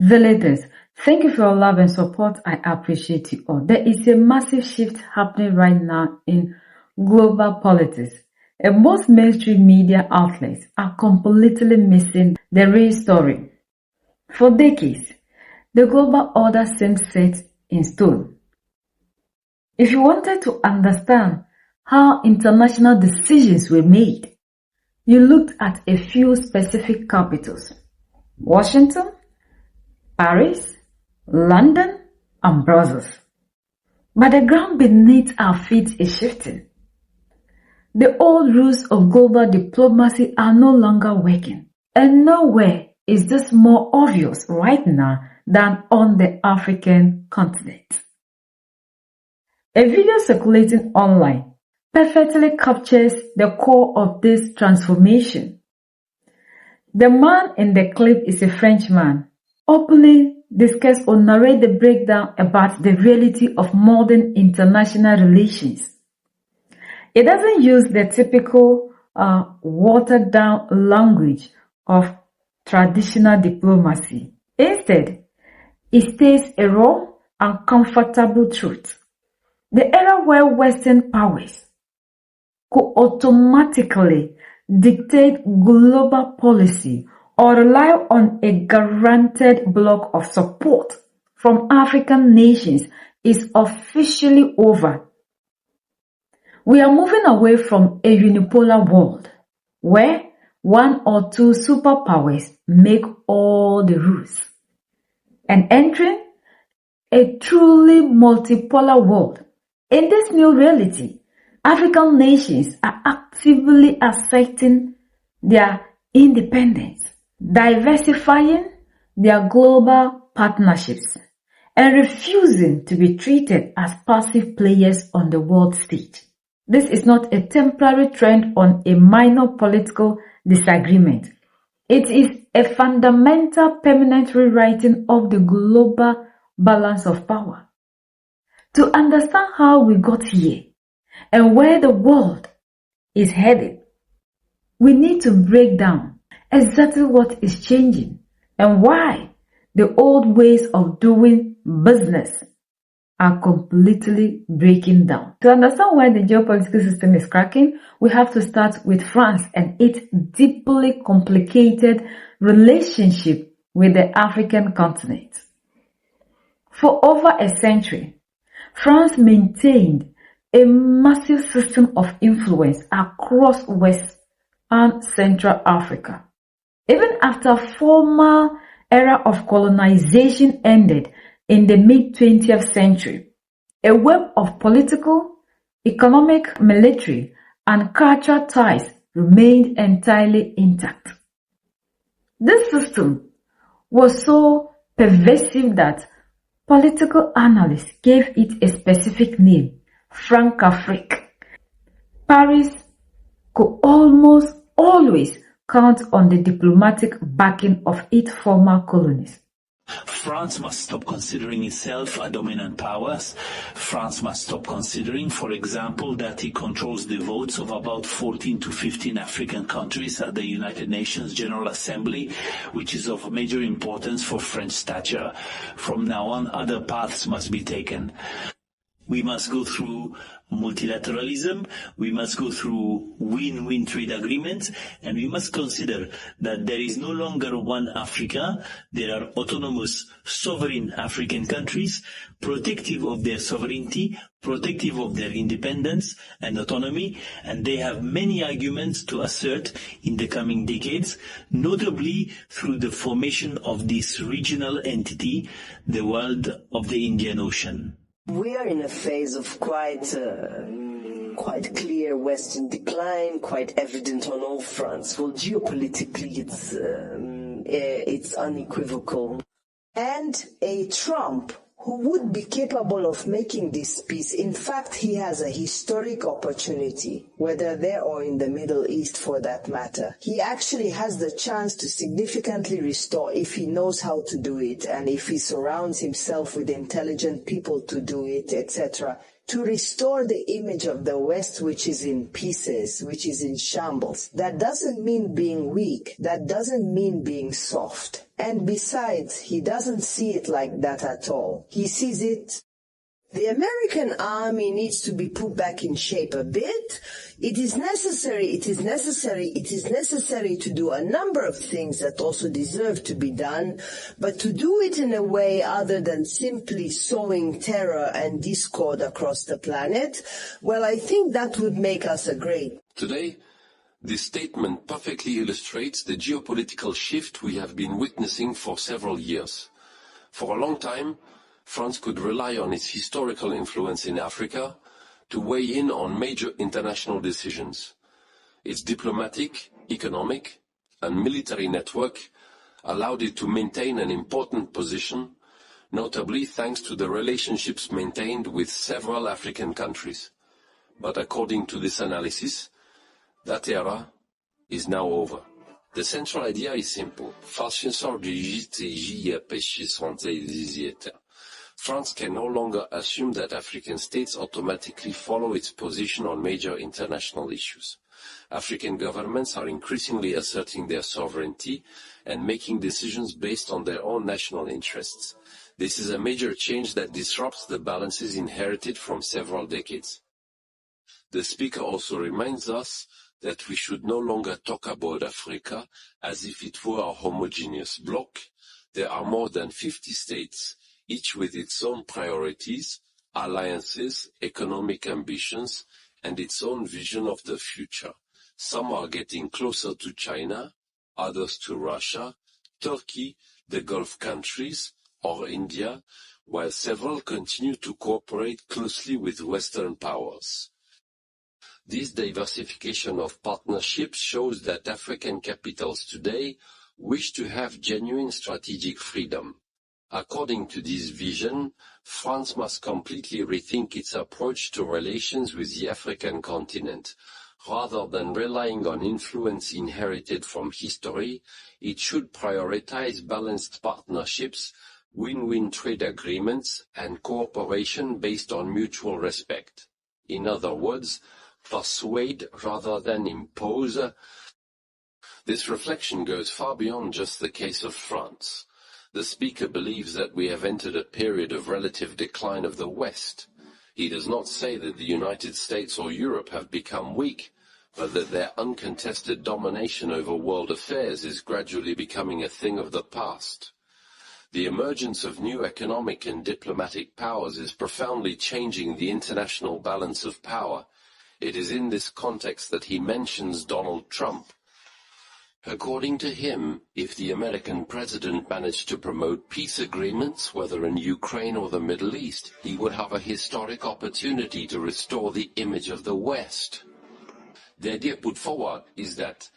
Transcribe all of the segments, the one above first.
Villagers, thank you for your love and support. I appreciate you all. There is a massive shift happening right now in global politics, and most mainstream media outlets are completely missing the real story. For decades, the global order seemed set in stone. If you wanted to understand how international decisions were made, you looked at a few specific capitals: Washington, Paris, London, and Brussels. But the ground beneath our feet is shifting. The old rules of global diplomacy are no longer working, and nowhere is this more obvious right now than on the African continent. A video circulating online perfectly captures the core of this transformation. The man in the clip is a Frenchman, openly discuss or narrate the breakdown about the reality of modern international relations. It doesn't use the typical watered-down language of traditional diplomacy. Instead, it states a raw and comfortable truth. The era where Western powers could automatically dictate global policy or rely on a guaranteed block of support from African nations is officially over. We are moving away from a unipolar world where one or two superpowers make all the rules and entering a truly multipolar world. In this new reality, African nations are actively asserting their independence, diversifying their global partnerships, and refusing to be treated as passive players on the world stage. This is not a temporary trend on a minor political disagreement. It is a fundamental permanent rewriting of the global balance of power. To understand how we got here and where the world is headed, we need to break down exactly what is changing and why the old ways of doing business are completely breaking down. To understand why the geopolitical system is cracking, we have to start with France and its deeply complicated relationship with the African continent. For over a century, France maintained a massive system of influence across West and Central Africa. Even after former era of colonization ended in the mid-20th century, a web of political, economic, military, and cultural ties remained entirely intact. This system was so pervasive that political analysts gave it a specific name, Francafrique. Paris could almost always count on the diplomatic backing of its former colonies. France must stop considering itself a dominant power. France must stop considering, for example, that it controls the votes of about 14 to 15 African countries at the United Nations General Assembly, which is of major importance for French stature. From now on, other paths must be taken. We must go through multilateralism, we must go through win-win trade agreements, and we must consider that there is no longer one Africa. There are autonomous, sovereign African countries, protective of their sovereignty, protective of their independence and autonomy, and they have many arguments to assert in the coming decades, notably through the formation of this regional entity, the world of the Indian Ocean. We are in a phase of quite clear Western decline, quite evident on all fronts. Well, geopolitically, it's unequivocal. And a Trump who would be capable of making this peace. In fact, he has a historic opportunity, whether there or in the Middle East for that matter. He actually has the chance to significantly restore if he knows how to do it and if he surrounds himself with intelligent people to do it, etc., to restore the image of the West, which is in pieces, which is in shambles. That doesn't mean being weak. That doesn't mean being soft. And besides, he doesn't see it like that at all. He sees it. The American army needs to be put back in shape a bit. It is necessary to do a number of things that also deserve to be done, but to do it in a way other than simply sowing terror and discord across the planet, well, I think that would make us a great. Today, this statement perfectly illustrates the geopolitical shift we have been witnessing for several years. For a long time, France could rely on its historical influence in Africa to weigh in on major international decisions. Its diplomatic, economic, and military network allowed it to maintain an important position, notably thanks to the relationships maintained with several African countries. But according to this analysis, that era is now over. The central idea is simple. France can no longer assume that African states automatically follow its position on major international issues. African governments are increasingly asserting their sovereignty and making decisions based on their own national interests. This is a major change that disrupts the balances inherited from several decades. The speaker also reminds us that we should no longer talk about Africa as if it were a homogeneous bloc. There are more than 50 states, each with its own priorities, alliances, economic ambitions, and its own vision of the future. Some are getting closer to China, others to Russia, Turkey, the Gulf countries, or India, while several continue to cooperate closely with Western powers. This diversification of partnerships shows that African capitals today wish to have genuine strategic freedom. According to this vision, France must completely rethink its approach to relations with the African continent. Rather than relying on influence inherited from history, it should prioritize balanced partnerships, win-win trade agreements, and cooperation based on mutual respect. In other words, persuade rather than impose. This reflection goes far beyond just the case of France. The speaker believes that we have entered a period of relative decline of the West. He does not say that the United States or Europe have become weak, but that their uncontested domination over world affairs is gradually becoming a thing of the past. The emergence of new economic and diplomatic powers is profoundly changing the international balance of power. It is in this context that he mentions Donald Trump. According to him, if the American president managed to promote peace agreements, whether in Ukraine or the Middle East, he would have a historic opportunity to restore the image of the West. The idea put forward is that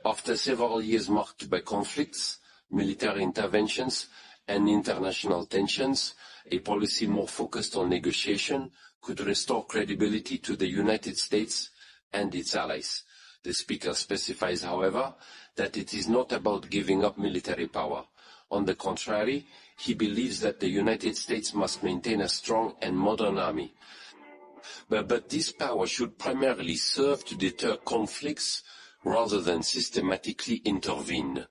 after several years marked by conflicts, military interventions, and international tensions, a policy more focused on negotiation could restore credibility to the United States and its allies. The speaker specifies, however, that it is not about giving up military power. On the contrary, he believes that the United States must maintain a strong and modern army. But this power should primarily serve to deter conflicts rather than systematically intervene.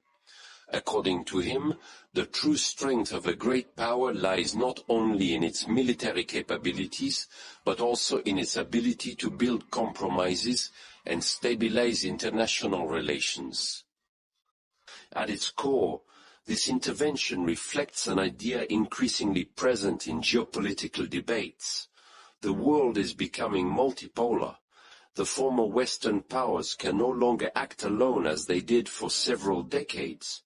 According to him, the true strength of a great power lies not only in its military capabilities, but also in its ability to build compromises and stabilize international relations. At its core, this intervention reflects an idea increasingly present in geopolitical debates. The world is becoming multipolar. The former Western powers can no longer act alone as they did for several decades.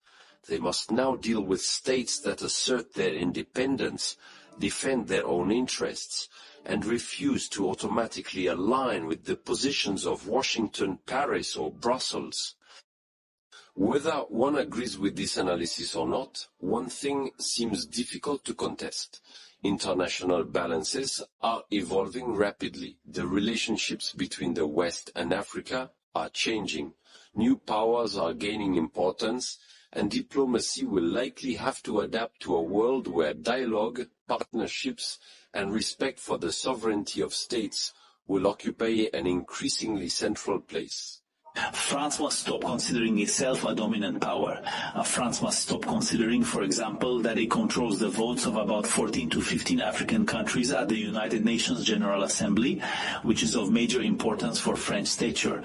They must now deal with states that assert their independence, defend their own interests, and refuse to automatically align with the positions of Washington, Paris, or Brussels. Whether one agrees with this analysis or not, one thing seems difficult to contest. International balances are evolving rapidly. The relationships between the West and Africa are changing. New powers are gaining importance, and diplomacy will likely have to adapt to a world where dialogue, partnerships, and respect for the sovereignty of states will occupy an increasingly central place. France must stop considering itself a dominant power. France must stop considering, for example, that it controls the votes of about 14 to 15 African countries at the United Nations General Assembly, which is of major importance for French stature.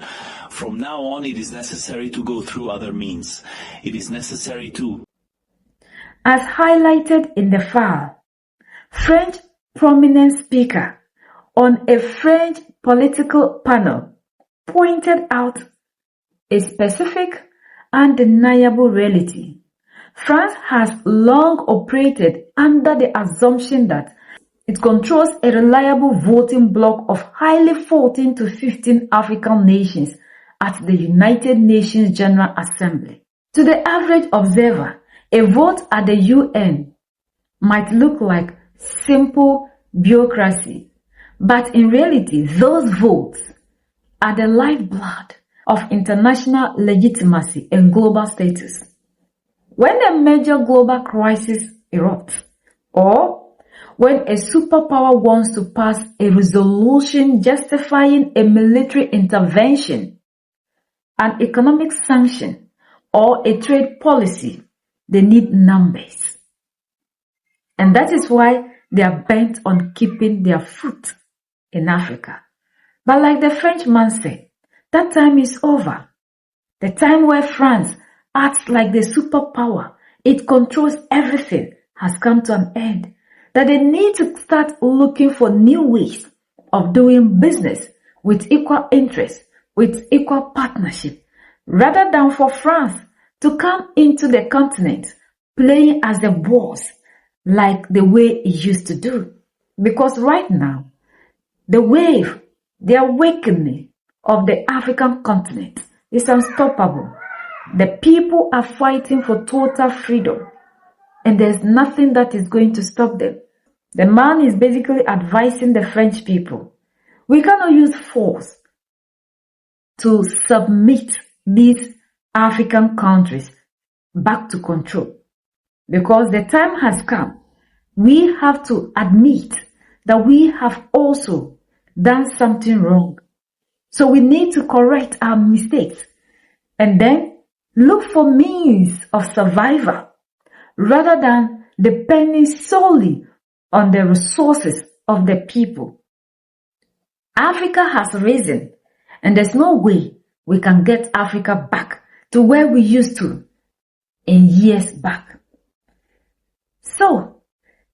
From now on, it is necessary to go through other means. It is necessary to... As highlighted in the file, French prominent speaker on a French political panel pointed out a specific, undeniable reality. France has long operated under the assumption that it controls a reliable voting bloc of highly 14 to 15 African nations at the United Nations General Assembly. To the average observer, a vote at the UN might look like simple bureaucracy, but in reality, those votes are the lifeblood of international legitimacy and global status. When a major global crisis erupts, or when a superpower wants to pass a resolution justifying a military intervention, an economic sanction, or a trade policy, they need numbers. And that is why they are bent on keeping their foot in Africa. But like the Frenchman said, that time is over. The time where France acts like the superpower, it controls everything, has come to an end. That they need to start looking for new ways of doing business with equal interest, with equal partnership, rather than for France to come into the continent playing as the boss like the way it used to do. Because right now, the wave, the awakening of the African continent is unstoppable. The people are fighting for total freedom, and there's nothing that is going to stop them. The man is basically advising the French people, we cannot use force to submit these African countries back to control, because the time has come. We have to admit that we have also done something wrong. So we need to correct our mistakes and then look for means of survival rather than depending solely on the resources of the people. Africa has risen, and there's no way we can get Africa back to where we used to in years back. So,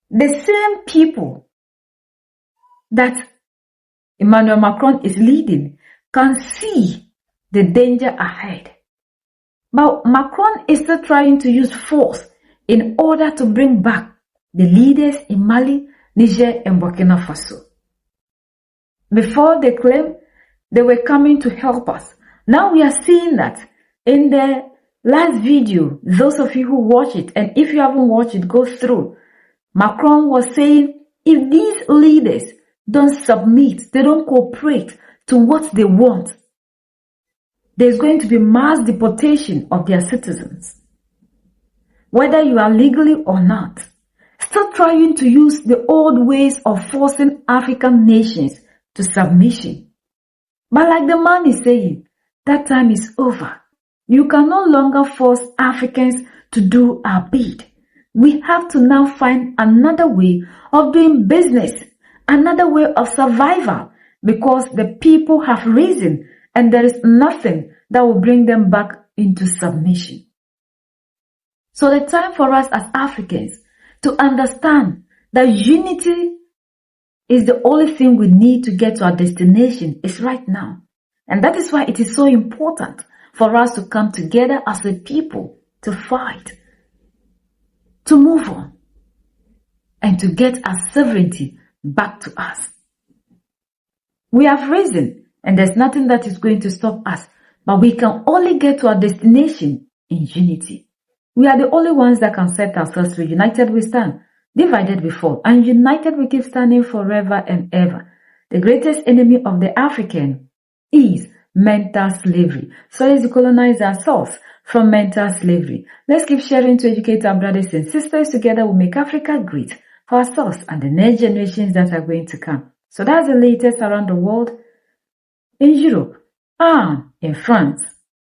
the same people that Emmanuel Macron is leading can see the danger ahead. But Macron is still trying to use force in order to bring back the leaders in Mali, Niger, and Burkina Faso. Before they claimed they were coming to help us. Now we are seeing that in the last video, those of you who watch it, and if you haven't watched it, go through. Macron was saying if these leaders don't submit, they don't cooperate to what they want, there's going to be mass deportation of their citizens. Whether you are legally or not, stop trying to use the old ways of forcing African nations to submission. But like the man is saying, that time is over. You can no longer force Africans to do our bid. We have to now find another way of doing business, another way of survival, because the people have risen and there is nothing that will bring them back into submission. So the time for us as Africans to understand that unity is the only thing we need to get to our destination is right now. And that is why it is so important for us to come together as a people to fight, to move on, and to get our sovereignty back to us. We have risen, and there's nothing that is going to stop us, but we can only get to our destination in unity. We are the only ones that can set ourselves free. United we stand, divided we fall, and united we keep standing forever and ever. The greatest enemy of the African is mental slavery. So let's decolonize ourselves from mental slavery. Let's keep sharing to educate our brothers and sisters. Together we'll make Africa great for ourselves and the next generations that are going to come. So that's the latest around the world, in Europe and in France.